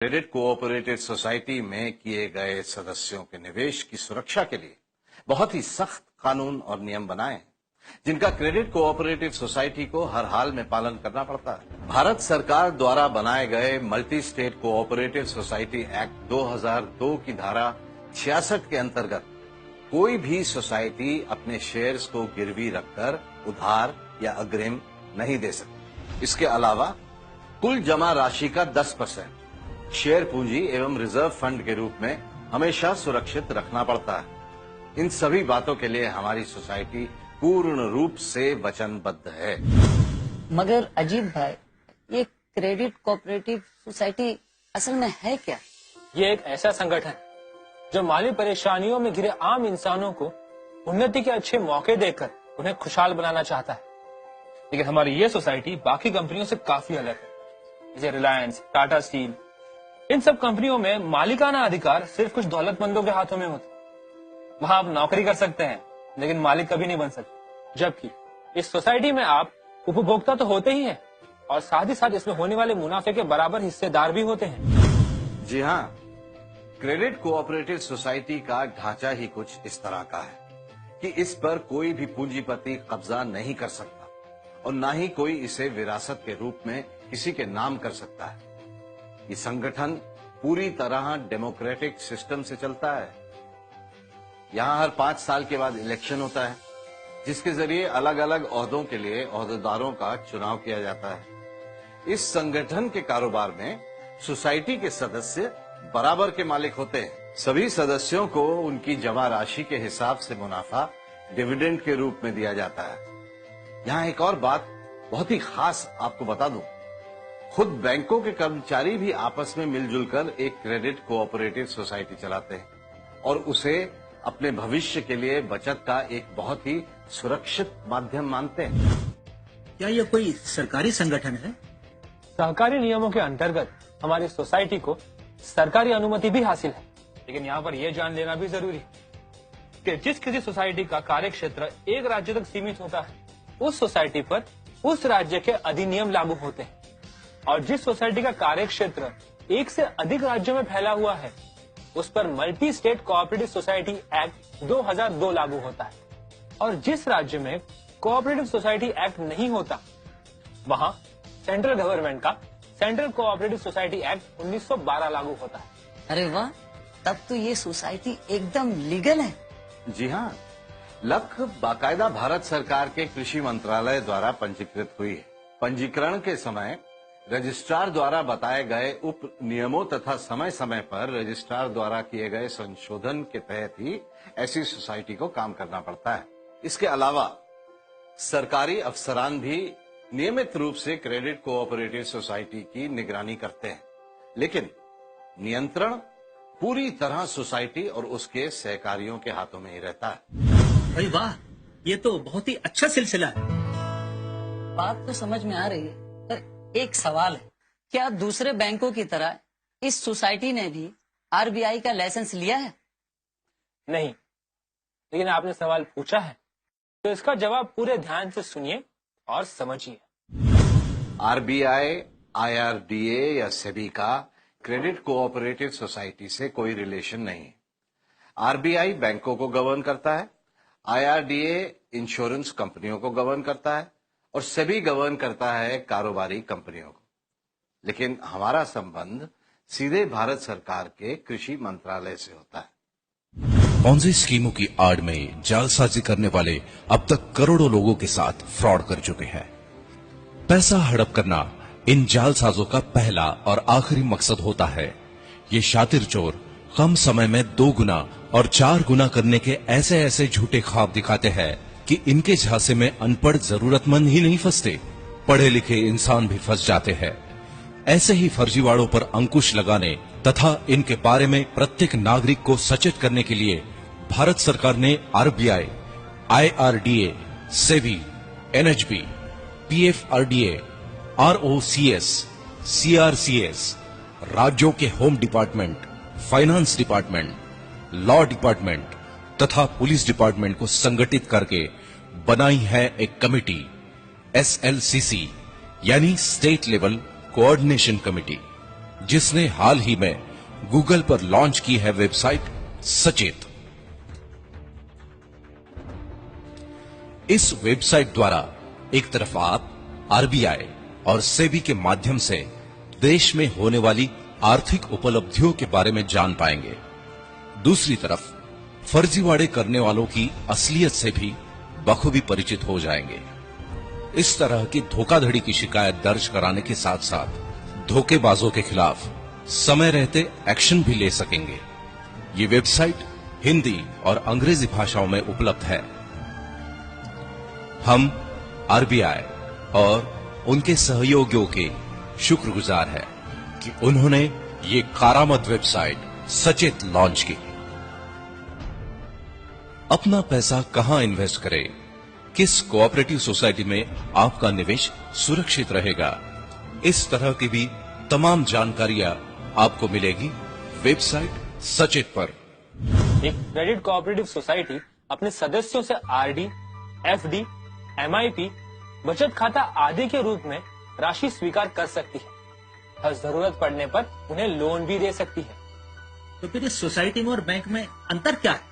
Credit cooperative society में किए गए सदस्यों के निवेश की सुरक्षा के लिए बहुत ही सख्त कानून और नियम बनाए जिनका क्रेडिट कोऑपरेटिव सोसाइटी को हर हाल में पालन करना पड़ता है। भारत सरकार द्वारा बनाए गए multi state cooperative society act 2002 की धारा 66 के अंतर्गत कोई भी सोसाइटी अपने शेयर्स को गिरवी रखकर उधार या अग्रिम नहीं दे सकती। इसके अलावा कुल जमा राशि का 10% शेयर पूंजी एवं रिजर्व फंड के रूप में हमेशा सुरक्षित रखना पड़ता है। इन सभी बातों के लिए हमारी सोसाइटी पूर्ण रूप से वचनबद्ध है। मगर अजीत भाई, ये क्रेडिट कोऑपरेटिव सोसाइटी असल में है क्या? ये एक ऐसा संगठन जो माली परेशानियों में घिरे आम इंसानों को उन्नति के अच्छे मौके देकर उन्हें खुशहाल बनाना चाहता है। लेकिन हमारी ये सोसाइटी बाकी कंपनियों से काफी अलग है। जैसे रिलायंस, टाटा स्टील, इन सब कंपनियों में मालिकाना अधिकार सिर्फ कुछ दौलतमंदों के हाथों में होते। वहां आप नौकरी कर सकते हैं लेकिन मालिक कभी नहीं बन सकते, जबकि इस सोसाइटी में आप उपभोक्ता तो होते ही हैं और साथ ही साथ इसमें होने वाले मुनाफे के बराबर हिस्सेदार भी होते हैं। जी हाँ, क्रेडिट कोऑपरेटिव सोसाइटी का ढांचा ही कुछ इस तरह का है कि इस पर कोई भी पूंजीपति कब्जा नहीं कर सकता और न ही कोई इसे विरासत के रूप में किसी के नाम कर सकता है। ये संगठन पूरी तरह डेमोक्रेटिक सिस्टम से चलता है। यहां हर 5 साल के बाद इलेक्शन होता है जिसके जरिए अलग अलग ओहदों के लिए ओहदेदारों का चुनाव किया जाता है। इस संगठन के कारोबार में सोसाइटी के सदस्य बराबर के मालिक होते हैं। सभी सदस्यों को उनकी जमा राशि के हिसाब से मुनाफा डिविडेंड के रूप में दिया जाता है। यहाँ एक और बात बहुत ही खास आपको बता दूं, खुद बैंकों के कर्मचारी भी आपस में मिलजुल कर एक क्रेडिट कोऑपरेटिव सोसाइटी चलाते हैं और उसे अपने भविष्य के लिए बचत का एक बहुत ही सुरक्षित माध्यम मानते हैं। क्या यह कोई सरकारी संगठन है? सहकारी नियमों के अंतर्गत हमारी सोसाइटी को सरकारी अनुमति भी हासिल है, लेकिन यहाँ पर यह जान लेना भी जरूरी है कि जिस किसी सोसाइटी का कार्य क्षेत्र एक राज्य तक सीमित होता है, उस सोसाइटी पर उस राज्य के अधिनियम लागू होते हैं और जिस सोसाइटी का कार्य क्षेत्र एक से अधिक राज्यों में फैला हुआ है, उस पर multi state cooperative society act 2002 लागू होता है और जिस राज्य में कोऑपरेटिव सोसाइटी एक्ट नहीं होता, वहां सेंट्रल गवर्नमेंट का सेंट्रल कोऑपरेटिव सोसाइटी एक्ट 1912 लागू होता है। अरे वाह, तब तो ये सोसाइटी एकदम लीगल है। जी हाँ, लख बाकायदा भारत सरकार के कृषि मंत्रालय द्वारा पंजीकृत हुई है। पंजीकरण के समय रजिस्ट्रार द्वारा बताए गए उप नियमों तथा समय समय पर रजिस्ट्रार द्वारा किए गए संशोधन के तहत ही ऐसी सोसाइटी को काम करना पड़ता है। इसके अलावा सरकारी अफसरान भी नियमित रूप से क्रेडिट कोऑपरेटिव सोसाइटी की निगरानी करते हैं, लेकिन नियंत्रण पूरी तरह सोसाइटी और उसके सहकारियों के हाथों में ही रहता है। अरे वाह, ये तो बहुत ही अच्छा सिलसिला है। बात तो समझ में आ रही है, पर एक सवाल है, क्या दूसरे बैंकों की तरह इस सोसाइटी ने भी आरबीआई का लाइसेंस लिया है? नहीं, लेकिन आपने सवाल पूछा है तो इसका जवाब पूरे ध्यान से सुनिए और समझिए। आरबीआई, आईआरडीए या सेबी का क्रेडिट कोऑपरेटिव सोसाइटी से कोई रिलेशन नहीं है। आरबीआई बैंकों को गवर्न करता है, आईआरडीए इंश्योरेंस कंपनियों को गवर्न करता है और सेबी गवर्न करता है कारोबारी कंपनियों को। लेकिन हमारा संबंध सीधे भारत सरकार के कृषि मंत्रालय से होता है। पॉन्जी स्कीमों की आड़ में जालसाजी करने वाले अब तक करोड़ों लोगों के साथ फ्रॉड कर चुके हैं। पैसा हड़प करना इन जालसाजों का पहला और आखिरी मकसद होता है। ये शातिर चोर कम समय में 2 गुना और 4 गुना करने के ऐसे ऐसे झूठे ख्वाब दिखाते हैं कि इनके झांसे में अनपढ़ जरूरतमंद ही नहीं फंसते, पढ़े लिखे इंसान भी फंस जाते हैं। ऐसे ही फर्जीवाड़ों पर अंकुश लगाने तथा इनके बारे में प्रत्येक नागरिक को सचेत करने के लिए भारत सरकार ने RBI, IRDA, SEBI, NHB, PFRDA, ROCS, CRCS, राज्यों के home department, finance department, law department तथा पुलिस डिपार्टमेंट को संगठित करके बनाई है एक कमेटी, एसएलसीसी यानी स्टेट लेवल कोऑर्डिनेशन कमेटी। जिसने हाल ही में गूगल पर लॉन्च की है वेबसाइट सचेत। इस वेबसाइट द्वारा एक तरफ आप आरबीआई और सेबी के माध्यम से देश में होने वाली आर्थिक उपलब्धियों के बारे में जान पाएंगे, दूसरी तरफ फर्जीवाड़े करने वालों की असलियत से भी बखूबी परिचित हो जाएंगे। इस तरह की धोखाधड़ी की शिकायत दर्ज कराने के साथ साथ धोखेबाजों के खिलाफ समय रहते एक्शन भी ले सकेंगे। ये वेबसाइट हिंदी और अंग्रेजी भाषाओं में उपलब्ध है। हम आरबीआई और उनके सहयोगियों के शुक्रगुजार हैं कि उन्होंने ये कारामद वेबसाइट सचेत लॉन्च की। अपना पैसा कहां इन्वेस्ट करें, किस कोऑपरेटिव सोसाइटी में आपका निवेश सुरक्षित रहेगा, इस तरह की भी तमाम जानकारियां आपको मिलेगी वेबसाइट सचेत पर। एक क्रेडिट कोऑपरेटिव सोसाइटी अपने सदस्यों से आरडी, एफडी, एमआईपी, बचत खाता आदि के रूप में राशि स्वीकार कर सकती है और जरूरत पड़ने पर उन्हें लोन भी दे सकती है। तो फिर इस सोसाइटी में और बैंक में अंतर क्या है?